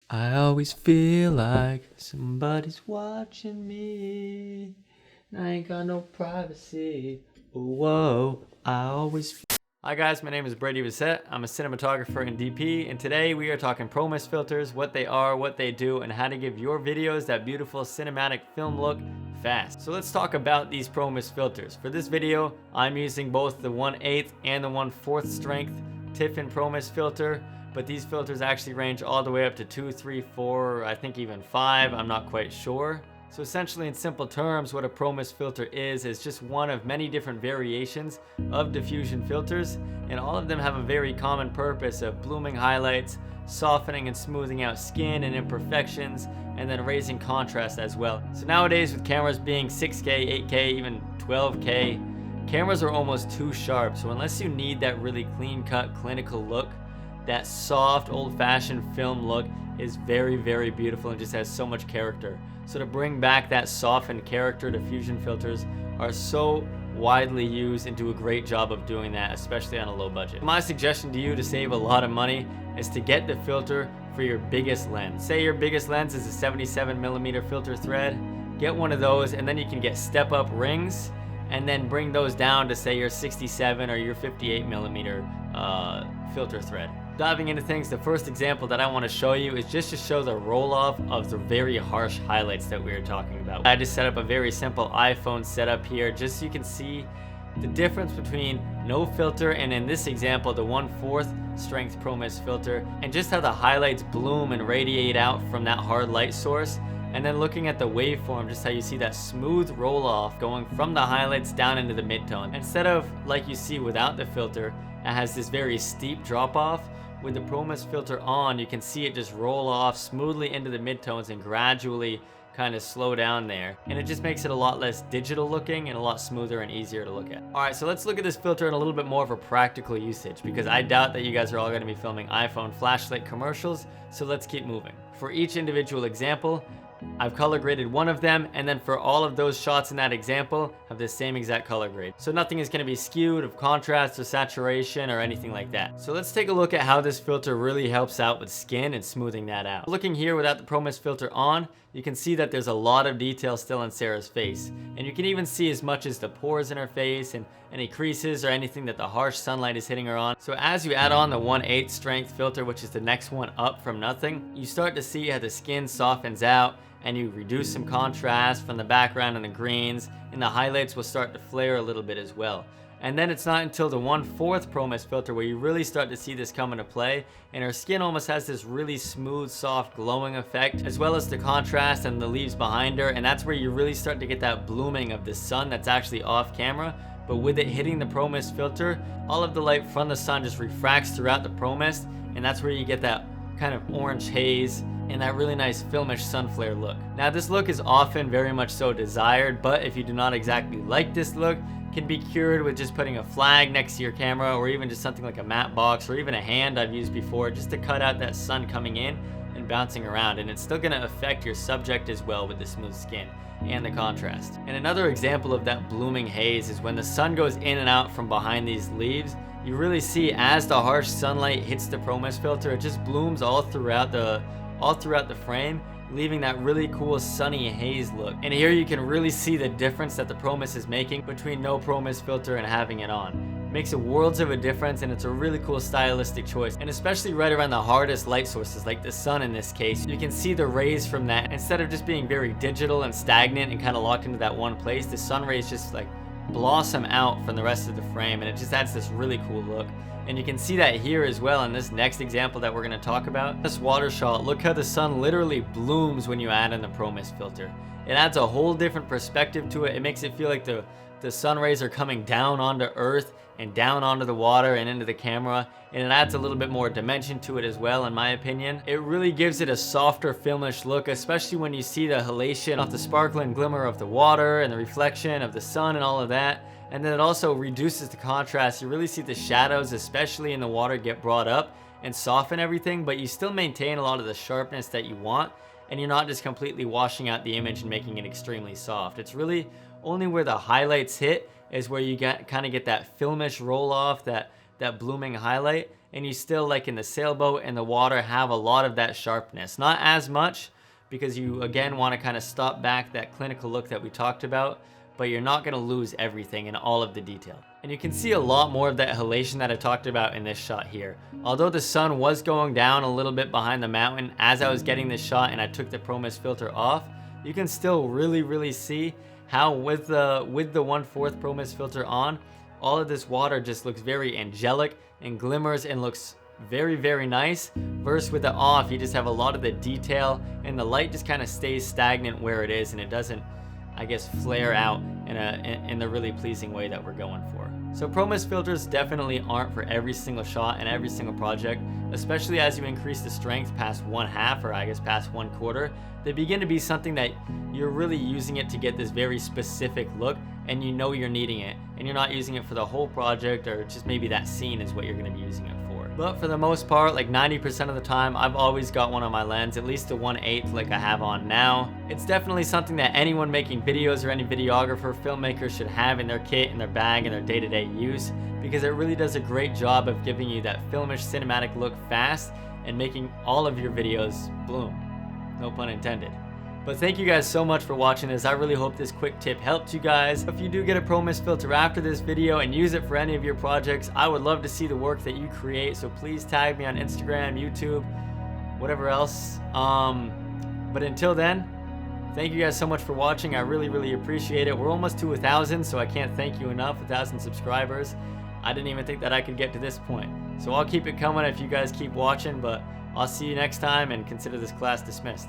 I always feel like somebody's watching me. I ain't got no privacy. Whoa, I always. Hi guys, my name is Brady Bessette. I'm a cinematographer and DP, and today we are talking ProMist filters, what they are, what they do, and how to give your videos that beautiful cinematic film look fast. So let's talk about these ProMist filters. For this video, I'm using both the 1/8 and the 1/4 strength Tiffin ProMist filter, but these filters actually range all the way up to 2, 3, 4, I think even 5, I'm not quite sure. So essentially, in simple terms, what a ProMist filter is just one of many different variations of diffusion filters, and all of them have a very common purpose of blooming highlights, softening and smoothing out skin and imperfections, and then raising contrast as well. So nowadays, with cameras being 6K, 8K, even 12K, cameras are almost too sharp. So unless you need that really clean-cut, clinical look, that soft, old-fashioned film look is very, very beautiful and just has so much character. So to bring back that softened character, diffusion filters are so widely used and do a great job of doing that, especially on a low budget. My suggestion to you to save a lot of money is to get the filter for your biggest lens. Say your biggest lens is a 77mm filter thread, get one of those, and then you can get step-up rings and then bring those down to say your 67 or your 58mm filter thread. Diving into things, the first example that I want to show you is just to show the roll-off of the very harsh highlights that we were talking about. I just set up a very simple iPhone setup here just so you can see the difference between no filter and, in this example, the 1/4 strength ProMist filter, and just how the highlights bloom and radiate out from that hard light source. And then looking at the waveform, just how you see that smooth roll-off going from the highlights down into the midtone. Instead of, like you see without the filter, it has this very steep drop-off. With the ProMist filter on, you can see it just roll off smoothly into the midtones and gradually kind of slow down there. And it just makes it a lot less digital looking and a lot smoother and easier to look at. All right, so let's look at this filter in a little bit more of a practical usage, because I doubt that you guys are all going to be filming iPhone flashlight commercials. So let's keep moving. For each individual example, I've color graded one of them, and then for all of those shots in that example, have the same exact color grade. So nothing is going to be skewed of contrast or saturation or anything like that. So let's take a look at how this filter really helps out with skin and smoothing that out. Looking here without the ProMist filter on, you can see that there's a lot of detail still in Sarah's face. And you can even see as much as the pores in her face and any creases or anything that the harsh sunlight is hitting her on. So as you add on the 1/8 strength filter, which is the next one up from nothing, you start to see how the skin softens out, and you reduce some contrast from the background and the greens, and the highlights will start to flare a little bit as well. And then it's not until the 1/4 ProMist filter where you really start to see this come into play, and her skin almost has this really smooth, soft, glowing effect, as well as the contrast and the leaves behind her, and that's where you really start to get that blooming of the sun that's actually off camera. But with it hitting the ProMist filter, all of the light from the sun just refracts throughout the ProMist, and that's where you get that kind of orange haze and that really nice filmish sun flare look. Now this look is often very much so desired, but if you do not exactly like this look, it can be cured with just putting a flag next to your camera, or even just something like a matte box, or even a hand I've used before, just to cut out that sun coming in and bouncing around, and it's still going to affect your subject as well with the smooth skin and the contrast. And another example of that blooming haze is when the sun goes in and out from behind these leaves. You really see as the harsh sunlight hits the ProMist filter, it just blooms all throughout the frame, leaving that really cool sunny haze look. And here you can really see the difference that the ProMist is making between no ProMist filter and having it on. It makes a worlds of a difference, and it's a really cool stylistic choice. And especially right around the hardest light sources, like the sun in this case, you can see the rays from that. Instead of just being very digital and stagnant and kind of locked into that one place, the sun rays just like blossom out from the rest of the frame, and it just adds this really cool look. And you can see that here as well in this next example that we're going to talk about. This water shot, look how the sun literally blooms when you add in the ProMist filter. It adds a whole different perspective to it. It makes it feel like the sun rays are coming down onto Earth and down onto the water and into the camera, and it adds a little bit more dimension to it as well, in my opinion. It really gives it a softer, filmish look, especially when you see the halation off the sparkling glimmer of the water and the reflection of the sun and all of that. And then it also reduces the contrast. You really see the shadows, especially in the water, get brought up and soften everything, but you still maintain a lot of the sharpness that you want, and you're not just completely washing out the image and making it extremely soft. It's really only where the highlights hit is where you kind of get that filmish roll off, that blooming highlight, and you still, like in the sailboat and the water, have a lot of that sharpness. Not as much, because you again want to kind of stop back that clinical look that we talked about, but you're not going to lose everything and all of the detail. And you can see a lot more of that halation that I talked about in this shot here. Although the sun was going down a little bit behind the mountain as I was getting this shot and I took the Pro Mist filter off, you can still really see how with the 1/4 Pro Mist filter on, all of this water just looks very angelic and glimmers and looks very nice. Versus with it off, you just have a lot of the detail and the light just kind of stays stagnant where it is, and it doesn't, I guess, flare out in the really pleasing way that we're going for. So Pro Mist filters definitely aren't for every single shot and every single project, especially as you increase the strength past 1/2, or I guess past 1/4. They begin to be something that you're really using it to get this very specific look, and you know you're needing it, and you're not using it for the whole project, or just maybe that scene is what you're going to be using it for. But for the most part, like 90% of the time, I've always got one on my lens, at least a 1/8 like I have on now. It's definitely something that anyone making videos or any videographer, filmmaker should have in their kit, in their bag, in their day-to-day use, because it really does a great job of giving you that filmish cinematic look fast and making all of your videos bloom. No pun intended. But thank you guys so much for watching this. I really hope this quick tip helped you guys. If you do get a Pro Mist filter after this video and use it for any of your projects, I would love to see the work that you create. So please tag me on Instagram, YouTube, whatever else. But until then, thank you guys so much for watching. I really appreciate it. We're almost to 1,000, so I can't thank you enough. 1,000 subscribers. I didn't even think that I could get to this point. So I'll keep it coming if you guys keep watching, but I'll see you next time, and consider this class dismissed.